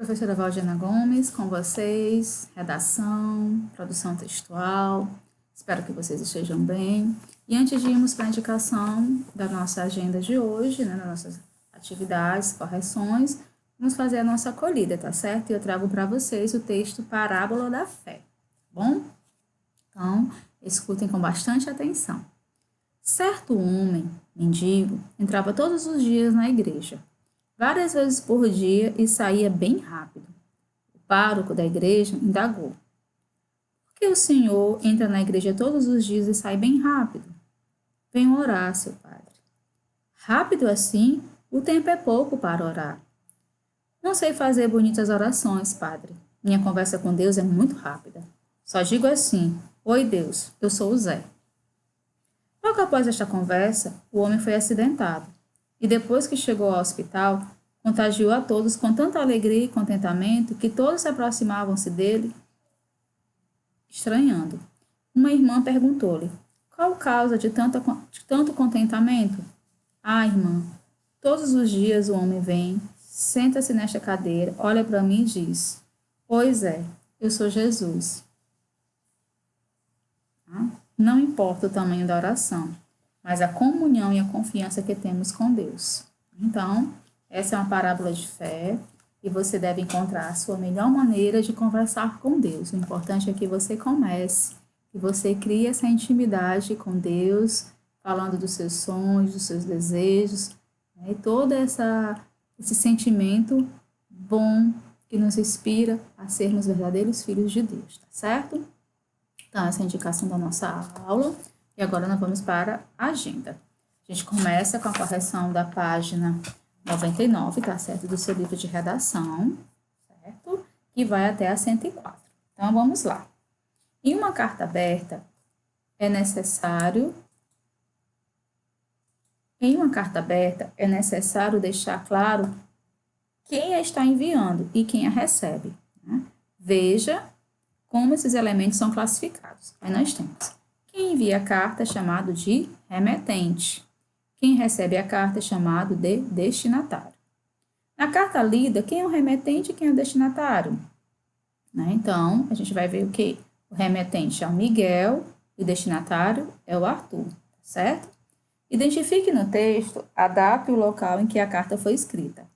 Professora Valdiana Gomes, com vocês, redação, produção textual. Espero que vocês estejam bem. E antes de irmos para a indicação da nossa agenda de hoje, das nossas atividades, correções, vamos fazer a nossa acolhida, tá certo? E eu trago para vocês o texto Parábola da Fé, tá bom? Então, escutem com bastante atenção. Certo homem, mendigo, entrava todos os dias na igreja, várias vezes por dia, e saía bem rápido. O pároco da igreja indagou: por que o senhor entra na igreja todos os dias e sai bem rápido? Venho orar, seu padre. Rápido assim? O tempo é pouco para orar. Não sei fazer bonitas orações, padre. Minha conversa com Deus é muito rápida. Só digo assim: oi, Deus, eu sou o Zé. Logo após esta conversa, o homem foi acidentado, e depois que chegou ao hospital, contagiou a todos com tanta alegria e contentamento que todos se aproximavam-se dele, estranhando. Uma irmã perguntou-lhe: qual causa de tanto contentamento? Ah, irmã, todos os dias o homem vem, senta-se nesta cadeira, olha para mim e diz: pois é, eu sou Jesus. Não importa o tamanho da oração, mas a comunhão e a confiança que temos com Deus. Então, essa é uma parábola de fé e você deve encontrar a sua melhor maneira de conversar com Deus. O importante é que você comece, que você crie essa intimidade com Deus, falando dos seus sonhos, dos seus desejos, e todo esse sentimento bom que nos inspira a sermos verdadeiros filhos de Deus, tá certo? Então, essa é a indicação da nossa aula. E agora nós vamos para a agenda. A gente começa com a correção da página 99, tá certo? Do seu livro de redação, certo? Que vai até a 104. Então, vamos lá. Em uma carta aberta, é necessário deixar claro quem a está enviando e quem a recebe, né? Veja como esses elementos são classificados. Aí nós temos: quem envia a carta é chamado de remetente. Quem recebe a carta é chamado de destinatário. Na carta lida, quem é o remetente e quem é o destinatário? Então, a gente vai ver o que? O remetente é o Miguel e o destinatário é o Arthur, certo? Identifique no texto a data e o local em que a carta foi escrita.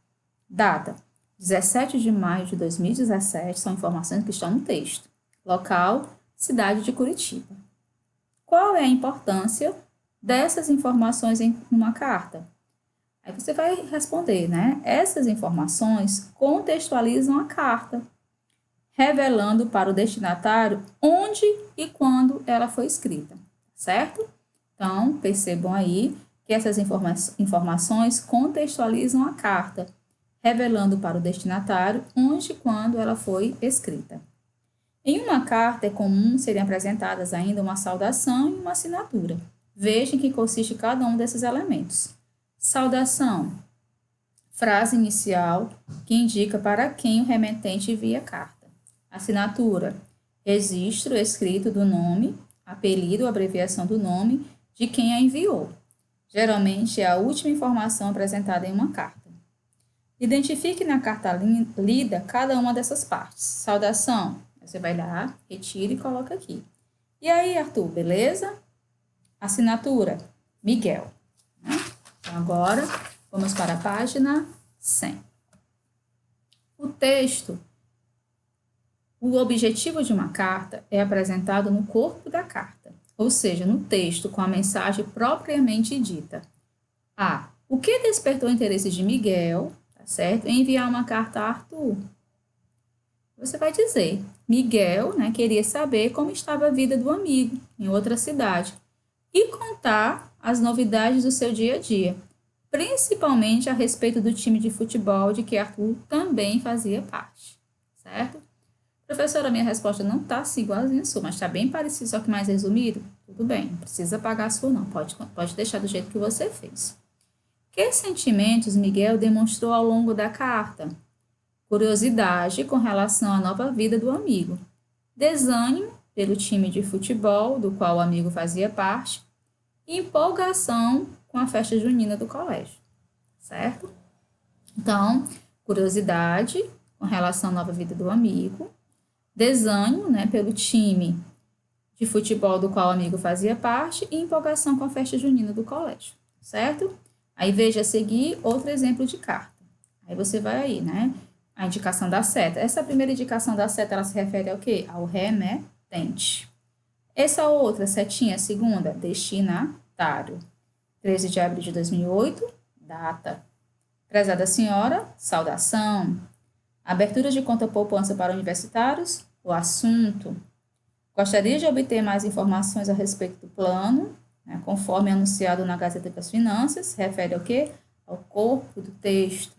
Data: 17 de maio de 2017, são informações que estão no texto. Local: cidade de Curitiba. Qual é a importância dessas informações em uma carta? Aí você vai responder, né? Essas informações contextualizam a carta, revelando para o destinatário onde e quando ela foi escrita, certo? Então, percebam aí que essas informações contextualizam a carta, revelando para o destinatário onde e quando ela foi escrita. Em uma carta é comum serem apresentadas ainda uma saudação e uma assinatura. Veja em que consiste cada um desses elementos. Saudação: frase inicial que indica para quem o remetente envia a carta. Assinatura: registro escrito do nome, apelido ou abreviação do nome de quem a enviou. Geralmente é a última informação apresentada em uma carta. Identifique na carta lida cada uma dessas partes. Saudação: você vai lá, retira e coloca aqui. E aí, Arthur, beleza? Assinatura: Miguel. Então, agora, vamos para a página 100. O objetivo de uma carta é apresentado no corpo da carta, ou seja, no texto com a mensagem propriamente dita. A. O que despertou o interesse de Miguel, tá certo, em enviar uma carta a Arthur? Você vai dizer: Miguel, queria saber como estava a vida do amigo em outra cidade e contar as novidades do seu dia a dia, principalmente a respeito do time de futebol de que Arthur também fazia parte, certo? Professora, minha resposta não está assim igualzinha a sua, mas está bem parecido, só que mais resumido? Tudo bem, não precisa apagar a sua não, pode deixar do jeito que você fez. Que sentimentos Miguel demonstrou ao longo da carta? Curiosidade com relação à nova vida do amigo, desânimo pelo time de futebol do qual o amigo fazia parte e empolgação com a festa junina do colégio, certo? Então, curiosidade com com relação à nova vida do amigo. Desânimo, né, pelo time de futebol do qual o amigo fazia parte e empolgação com a festa junina do colégio, certo? Aí veja a seguir outro exemplo de carta. Aí você vai aí, né? A indicação da seta. Essa primeira indicação da seta, ela se refere ao quê? Ao remetente. Essa outra setinha, a segunda, destinatário. 13 de abril de 2008, data. Prezada senhora, saudação. Abertura de conta poupança para universitários, o assunto. Gostaria de obter mais informações a respeito do plano, né, conforme anunciado na Gazeta das Finanças, refere ao quê? Ao corpo do texto.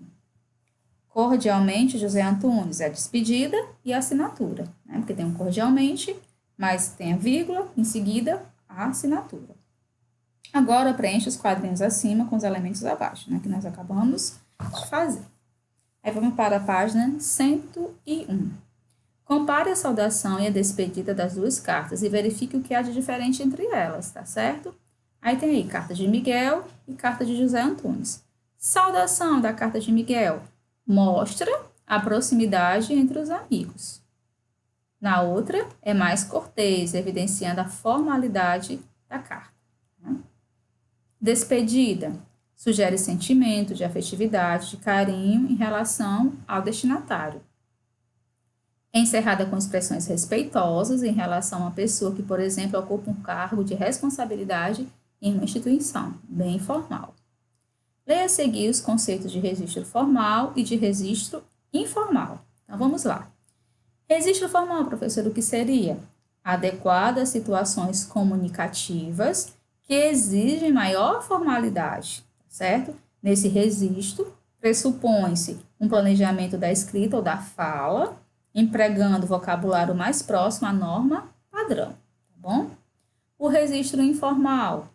Cordialmente, José Antunes, é a despedida e a assinatura, né, porque tem um cordialmente, mas tem a vírgula, em seguida, a assinatura. Agora, preencha os quadrinhos acima com os elementos abaixo, né, que nós acabamos de fazer. Aí vamos para a página 101. Compare a saudação e a despedida das duas cartas e verifique o que há de diferente entre elas, tá certo? Aí tem aí carta de Miguel e carta de José Antunes. Saudação da carta de Miguel mostra a proximidade entre os amigos. Na outra, é mais cortês, evidenciando a formalidade da carta. Né? Despedida sugere sentimento de afetividade, de carinho em relação ao destinatário. Encerrada com expressões respeitosas em relação a uma pessoa que, por exemplo, ocupa um cargo de responsabilidade em uma instituição, bem formal. Leia a seguir os conceitos de registro formal e de registro informal. Então, vamos lá. Registro formal, professor, o que seria? Adequado a situações comunicativas que exigem maior formalidade, certo? Nesse registro, pressupõe-se um planejamento da escrita ou da fala, empregando vocabulário mais próximo à norma padrão, tá bom? O registro informal,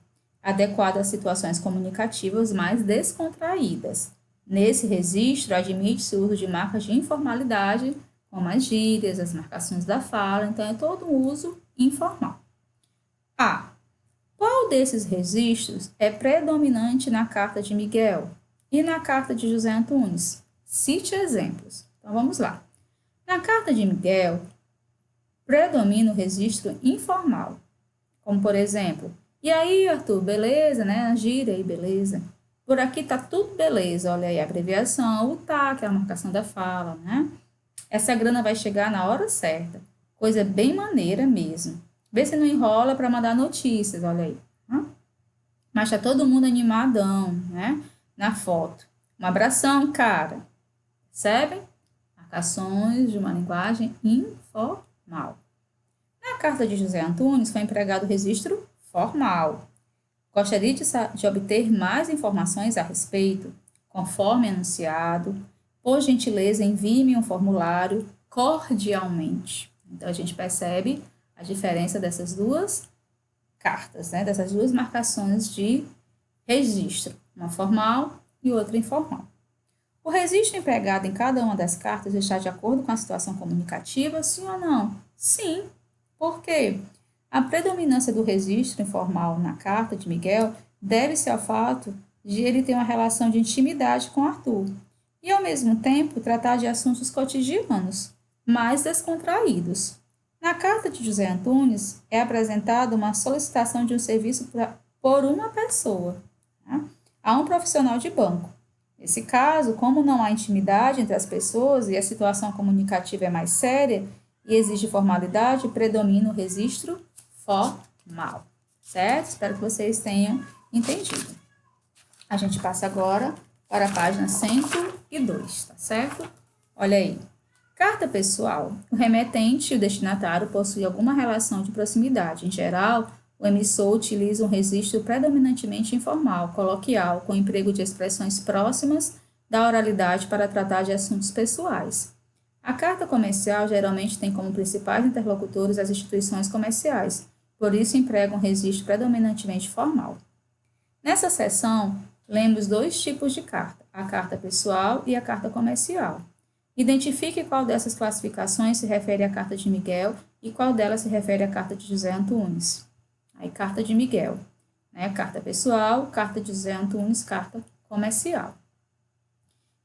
adequado a situações comunicativas mais descontraídas. Nesse registro, admite-se o uso de marcas de informalidade, como as gírias, as marcações da fala, então é todo um uso informal. A. Qual desses registros é predominante na carta de Miguel e na carta de José Antunes? Cite exemplos. Então, vamos lá. Na carta de Miguel, predomina o registro informal, como por exemplo, e aí, Arthur, beleza, né? Gíria aí, beleza. Por aqui tá tudo beleza, olha aí a abreviação, o tá, que é a marcação da fala, né? Essa grana vai chegar na hora certa, coisa bem maneira mesmo. Vê se não enrola para mandar notícias, olha aí. Mas tá todo mundo animadão, né? Na foto. Um abração, cara. Percebem? Marcações de uma linguagem informal. Na carta de José Antunes foi empregado o registro formal. Gostaria de obter mais informações a respeito? Conforme anunciado, por gentileza, envie-me um formulário cordialmente. Então, a gente percebe a diferença dessas duas cartas, né? Dessas duas marcações de registro, uma formal e outra informal. O registro empregado em cada uma das cartas está de acordo com a situação comunicativa, sim ou não? Sim. Por quê? A predominância do registro informal na carta de Miguel deve-se ao fato de ele ter uma relação de intimidade com Arthur e, ao mesmo tempo, tratar de assuntos cotidianos, mais descontraídos. Na carta de José Antunes é apresentada uma solicitação de um serviço por uma pessoa, tá? A um profissional de banco. Nesse caso, como não há intimidade entre as pessoas e a situação comunicativa é mais séria e exige formalidade, predomina o registro formal, certo? Espero que vocês tenham entendido. A gente passa agora para a página 102, tá certo? Olha aí. Carta pessoal. O remetente e o destinatário possuem alguma relação de proximidade. Em geral, o emissor utiliza um registro predominantemente informal, coloquial, com emprego de expressões próximas da oralidade para tratar de assuntos pessoais. A carta comercial geralmente tem como principais interlocutores as instituições comerciais, por isso emprega um registro predominantemente formal. Nessa seção, lemos dois tipos de carta, a carta pessoal e a carta comercial. Identifique qual dessas classificações se refere à carta de Miguel e qual delas se refere à carta de José Antunes. Aí, carta de Miguel, né? Carta pessoal, carta de José Antunes, carta comercial.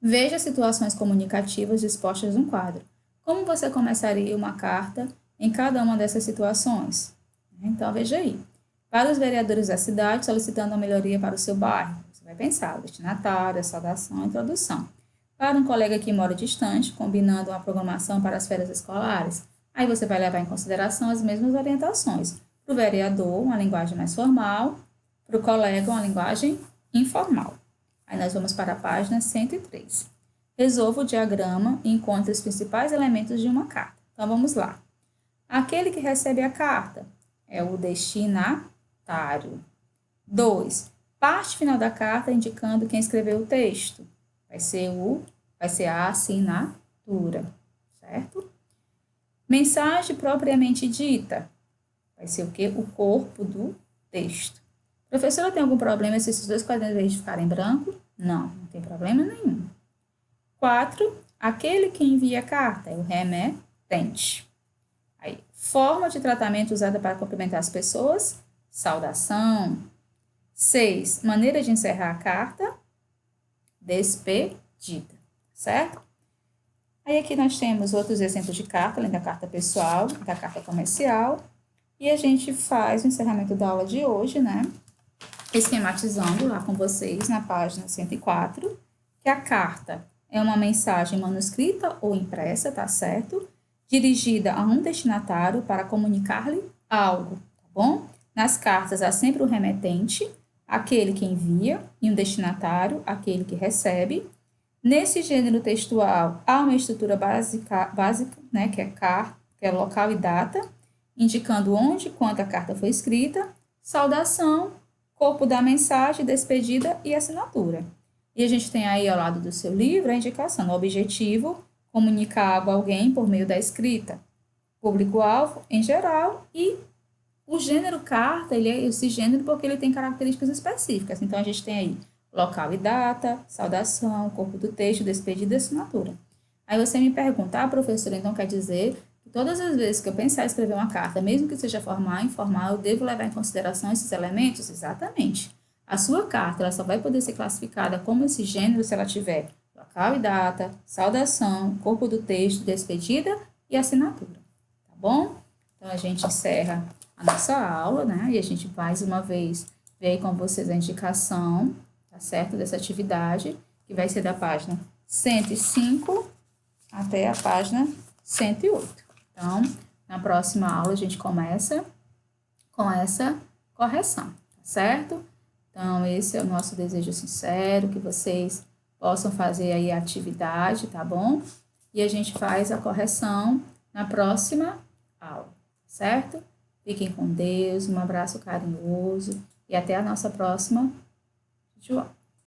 Veja situações comunicativas dispostas no quadro. Como você começaria uma carta em cada uma dessas situações? Então, veja aí. Para os vereadores da cidade, solicitando a melhoria para o seu bairro. Você vai pensar, destinatário, saudação, introdução. Para um colega que mora distante, combinando uma programação para as férias escolares. Aí você vai levar em consideração as mesmas orientações. Para o vereador, uma linguagem mais formal. Para o colega, uma linguagem informal. Aí nós vamos para a página 103. Resolva o diagrama e encontre os principais elementos de uma carta. Então, vamos lá. Aquele que recebe a carta é o destinatário. 2. Parte final da carta indicando quem escreveu o texto. Vai ser a assinatura, certo? Mensagem propriamente dita. Vai ser o quê? O corpo do texto. Professora, tem algum problema se esses dois quadrinhos ficarem branco? Não, não tem problema nenhum. 4. Aquele que envia a carta é o remetente. Aí, forma de tratamento usada para cumprimentar as pessoas? Saudação. 6. Maneira de encerrar a carta? Despedida, certo? Aí aqui nós temos outros exemplos de carta, além da carta pessoal, da carta comercial. E a gente faz o encerramento da aula de hoje, né? Esquematizando lá com vocês na página 104, que a carta é uma mensagem manuscrita ou impressa, tá certo? Dirigida a um destinatário para comunicar-lhe algo, tá bom? Nas cartas há sempre o remetente, aquele que envia, e um destinatário, aquele que recebe. Nesse gênero textual, há uma estrutura básica, né, que é local e data, indicando onde e quando a carta foi escrita, saudação, corpo da mensagem, despedida e assinatura. E a gente tem aí ao lado do seu livro a indicação, o objetivo, comunicar algo a alguém por meio da escrita, público-alvo em geral, e o gênero carta, ele é esse gênero porque ele tem características específicas. Então, a gente tem aí local e data, saudação, corpo do texto, despedida e assinatura. Aí você me pergunta, professora, então quer dizer que todas as vezes que eu pensar em escrever uma carta, mesmo que seja formal ou informal, eu devo levar em consideração esses elementos? Exatamente. A sua carta ela só vai poder ser classificada como esse gênero se ela tiver local e data, saudação, corpo do texto, despedida e assinatura. Tá bom? Então, a gente encerra a nossa aula, né? E a gente mais uma vez vê aí com vocês a indicação, tá certo? Dessa atividade, que vai ser da página 105 até a página 108. Então, na próxima aula a gente começa com essa correção, tá certo? Então, esse é o nosso desejo sincero, que vocês possam fazer aí a atividade, tá bom? E a gente faz a correção na próxima aula, certo? Fiquem com Deus, um abraço carinhoso e até a nossa próxima. João.